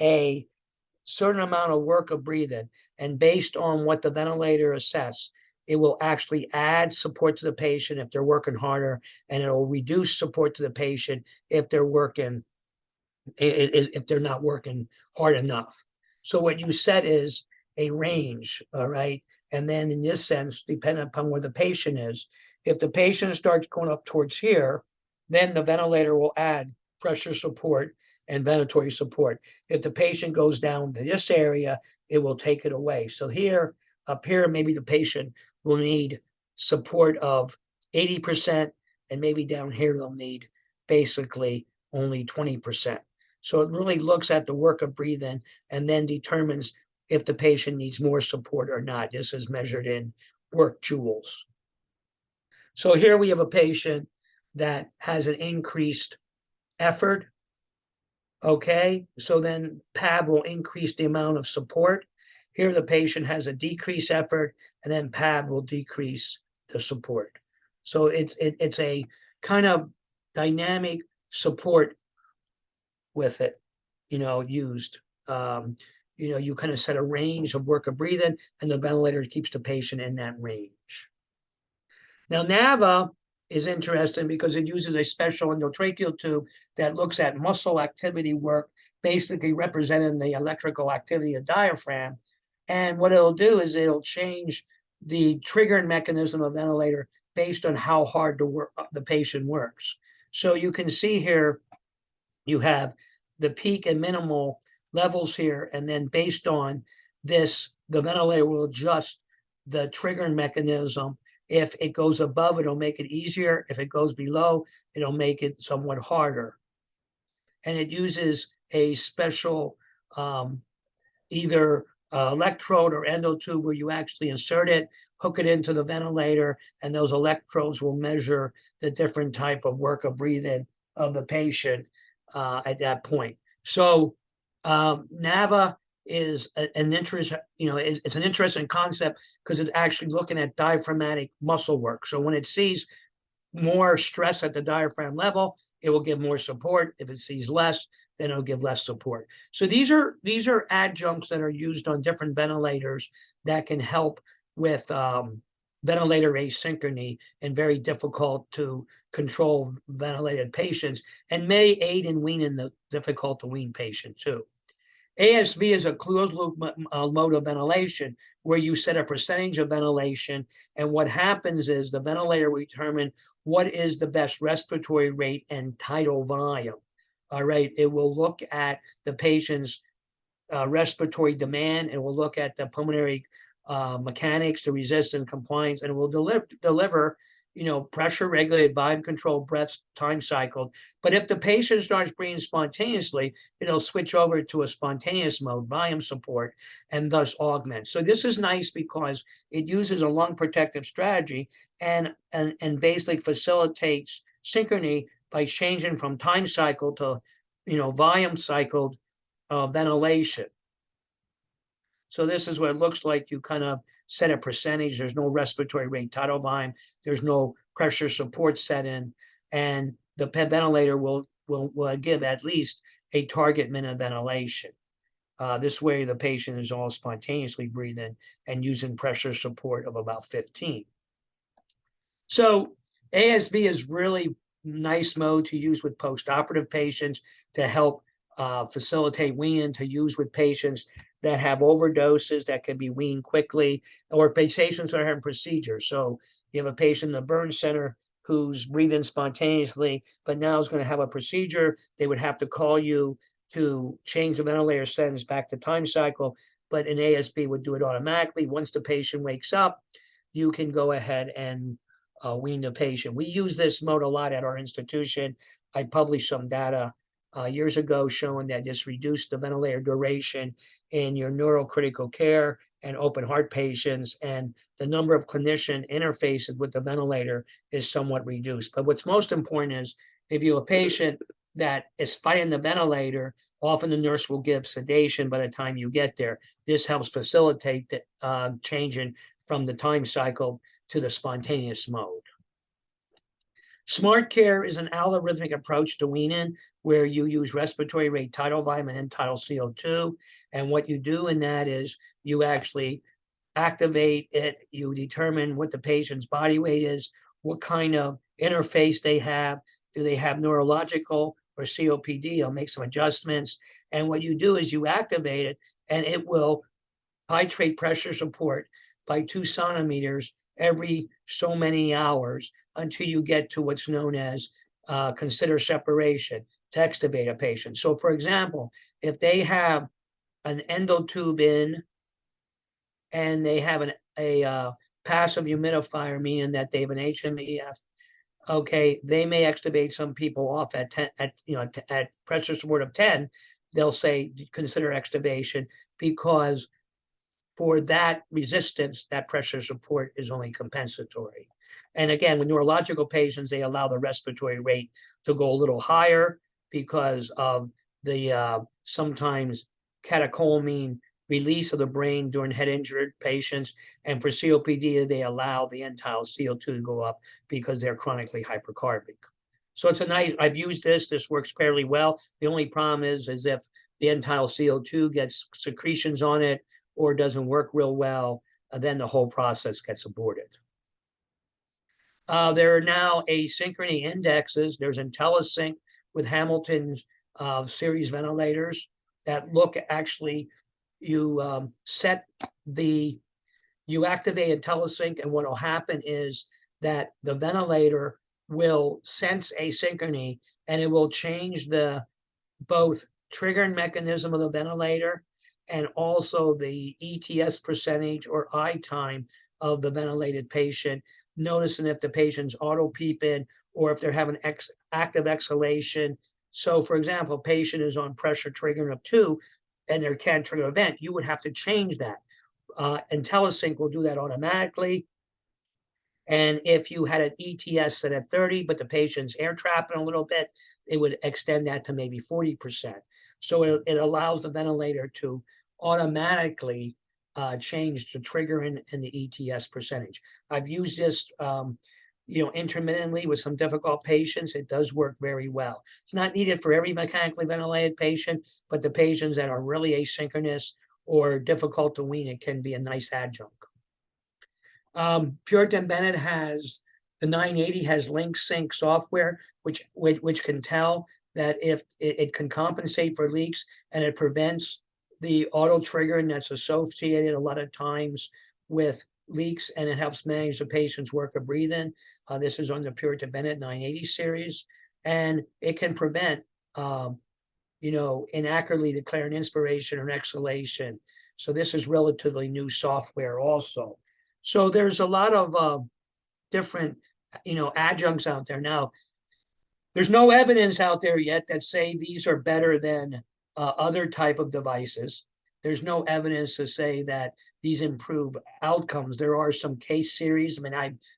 a certain amount of work of breathing, and based on what the ventilator assess, it will actually add support to the patient if they're working harder, and it'll reduce support to the patient if they're not working hard enough. So what you set is a range, all right? And then in this sense, depending upon where the patient is, if the patient starts going up towards here, then the ventilator will add pressure support and ventilatory support. If the patient goes down to this area, it will take it away. So here, up here, maybe the patient will need support of 80%, and maybe down here they'll need basically only 20%. So it really looks at the work of breathing and then determines if the patient needs more support or not. This is measured in work joules. So here we have a patient that has an increased effort. Okay, so then PAV will increase the amount of support. Here the patient has a decreased effort, and then PAV will decrease the support. So it's a kind of dynamic support with it, used. You kind of set a range of work of breathing, and the ventilator keeps the patient in that range. Now, NAVA is interesting because it uses a special endotracheal tube that looks at muscle activity work, basically representing the electrical activity of the diaphragm. And what it'll do is it'll change the triggering mechanism of ventilator based on how hard the patient works. So you can see here, you have the peak and minimal levels here, and then based on this, the ventilator will adjust the triggering mechanism. If it goes above, it'll make it easier. If it goes below, it'll make it somewhat harder. And it uses a special either electrode or endotube where you actually insert it, hook it into the ventilator, and those electrodes will measure the different type of work of breathing of the patient at that point. So NAVA is an interest, it's an interesting concept because it's actually looking at diaphragmatic muscle work. So when it sees more stress at the diaphragm level, it will give more support. If it sees less, then it'll give less support. So these are adjuncts that are used on different ventilators that can help with ventilator asynchrony and very difficult to control ventilated patients, and may aid in weaning the difficult to wean patient too. ASV is a closed loop mode of ventilation where you set a percentage of ventilation, and what happens is the ventilator will determine what is the best respiratory rate and tidal volume. All right, it will look at the patient's respiratory demand, and will look at the pulmonary mechanics, the resistance, compliance, and it will deliver pressure regulated, volume controlled, breaths, time cycled. But if the patient starts breathing spontaneously, it'll switch over to a spontaneous mode, volume support, and thus augment. So this is nice because it uses a lung protective strategy and basically facilitates synchrony by changing from time cycle to volume cycled ventilation. So this is what it looks like. You kind of set a percentage. There's no respiratory rate tidal volume. There's no pressure support set in, and the ventilator will give at least a target minute ventilation. This way, the patient is all spontaneously breathing and using pressure support of about 15. So ASV is really nice mode to use with postoperative patients to help facilitate weaning, to use with patients that have overdoses that can be weaned quickly, or patients that are having procedures. So you have a patient in the burn center who's breathing spontaneously, but now is going to have a procedure. They would have to call you to change the ventilator settings back to time cycle, but an ASV would do it automatically. Once the patient wakes up, you can go ahead and wean the patient. We use this mode a lot at our institution. I published some data years ago showing that this reduced the ventilator duration in your neurocritical care and open heart patients, and the number of clinician interfaces with the ventilator is somewhat reduced. But what's most important is if you have a patient that is fighting the ventilator, often the nurse will give sedation by the time you get there. This helps facilitate the changing from the time cycle to the spontaneous mode. Smart care is an algorithmic approach to weaning where you use respiratory rate tidal volume and end tidal CO2. And what you do in that is you actually activate it. You determine what the patient's body weight is, what kind of interface they have. Do they have neurological or COPD? I'll make some adjustments. And what you do is you activate it, and it will titrate pressure support by 2 centimeters every so many hours until you get to what's known as consider separation to extubate a patient. So for example, if they have an endotube in and they have a passive humidifier, meaning that they have an HMEF, okay, they may extubate some people off at 10, at pressure support of 10. They'll say consider extubation because for that resistance, that pressure support is only compensatory. And again, with neurological patients, they allow the respiratory rate to go a little higher because of the sometimes catecholamine release of the brain during head-injured patients. And for COPD, they allow the end tidal CO2 to go up because they're chronically hypercarbic. So it's a nice, I've used this works fairly well. The only problem is if the end tidal CO2 gets secretions on it or doesn't work real well, then the whole process gets aborted. There are now asynchrony indexes. There's IntelliSync with Hamilton's series ventilators that look actually, you activate IntelliSync, and what will happen is that the ventilator will sense asynchrony, and it will change the both triggering mechanism of the ventilator and also the ETS percentage or I time of the ventilated patient, noticing if the patient's auto PEEPing or if they're having active exhalation. So for example, a patient is on pressure triggering of 2 and there can't trigger event, you would have to change that. IntelliSync will do that automatically. And if you had an ETS set at 30, but the patient's air trapping a little bit, it would extend that to maybe 40%. So it allows the ventilator to automatically change the triggering and the ETS percentage. I've used this intermittently with some difficult patients, it does work very well. It's not needed for every mechanically ventilated patient, but the patients that are really asynchronous or difficult to wean, it can be a nice adjunct. Puritan Bennett has, the 980 has link sync software, which can tell that if it can compensate for leaks, and it prevents the auto triggering that's associated a lot of times with leaks, and it helps manage the patient's work of breathing. This is on the Puritan Bennett 980 series, and it can prevent inaccurately declaring inspiration or exhalation. So this is relatively new software also. So there's a lot of different adjuncts out there. Now, there's no evidence out there yet that say these are better than other type of devices. There's no evidence to say that these improve outcomes. There are some case series. I mean,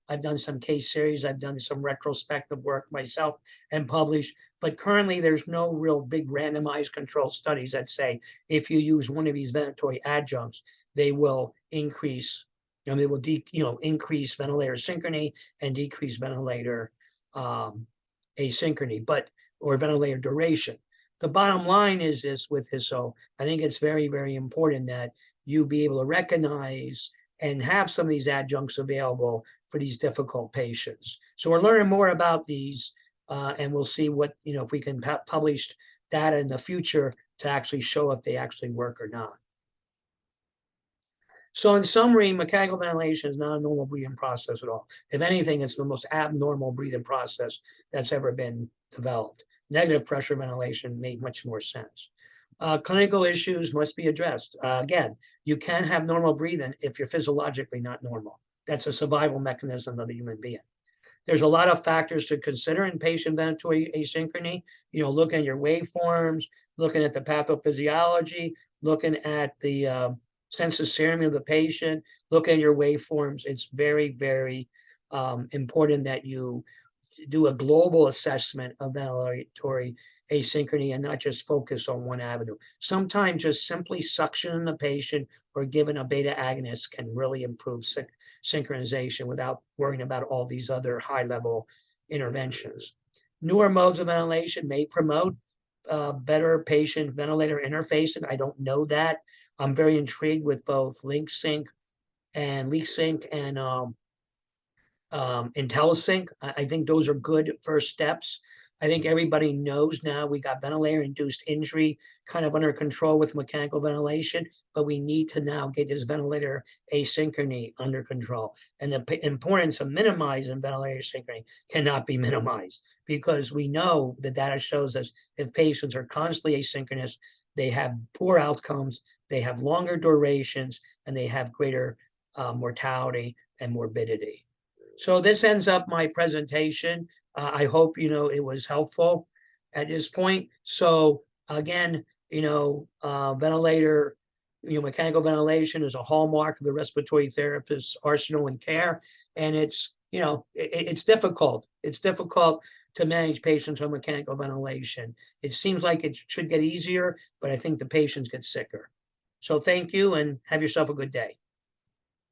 I've done some case series. I've done some retrospective work myself and published. But currently, there's no real big randomized control studies that say if you use one of these ventilatory adjuncts, they will increase. They will increase ventilator synchrony and decrease ventilator asynchrony, or ventilator duration. The bottom line is this with this. So I think it's very, very important that you be able to recognize and have some of these adjuncts available for these difficult patients. So we're learning more about these, and we'll see what, if we can publish data in the future to actually show if they actually work or not. So in summary, mechanical ventilation is not a normal breathing process at all. If anything, it's the most abnormal breathing process that's ever been developed. Negative pressure ventilation made much more sense. Clinical issues must be addressed. Again, you can have normal breathing if you're physiologically not normal. That's a survival mechanism of the human being. There's a lot of factors to consider in patient ventilatory asynchrony. Looking at your waveforms, looking at the pathophysiology, looking at the sensorium of the patient, look at your waveforms. It's very, very important that you do a global assessment of ventilatory asynchrony and not just focus on one avenue. Sometimes just simply suctioning the patient or giving a beta agonist can really improve synchronization without worrying about all these other high-level interventions. Newer modes of ventilation may promote better patient ventilator interface, and I don't know that. I'm very intrigued with both link sync and leak sync and IntelliSync. I think those are good first steps. I think everybody knows now we got ventilator-induced injury kind of under control with mechanical ventilation, but we need to now get this ventilator asynchrony under control. And the importance of minimizing ventilator asynchrony cannot be minimized, because we know the data shows us if patients are constantly asynchronous, they have poor outcomes, they have longer durations, and they have greater mortality and morbidity. So this ends up my presentation. I hope, it was helpful at this point. So again, ventilator, mechanical ventilation is a hallmark of the respiratory therapist's arsenal and care. And it's, it's difficult. It's difficult to manage patients on mechanical ventilation. It seems like it should get easier, but I think the patients get sicker. So thank you and have yourself a good day.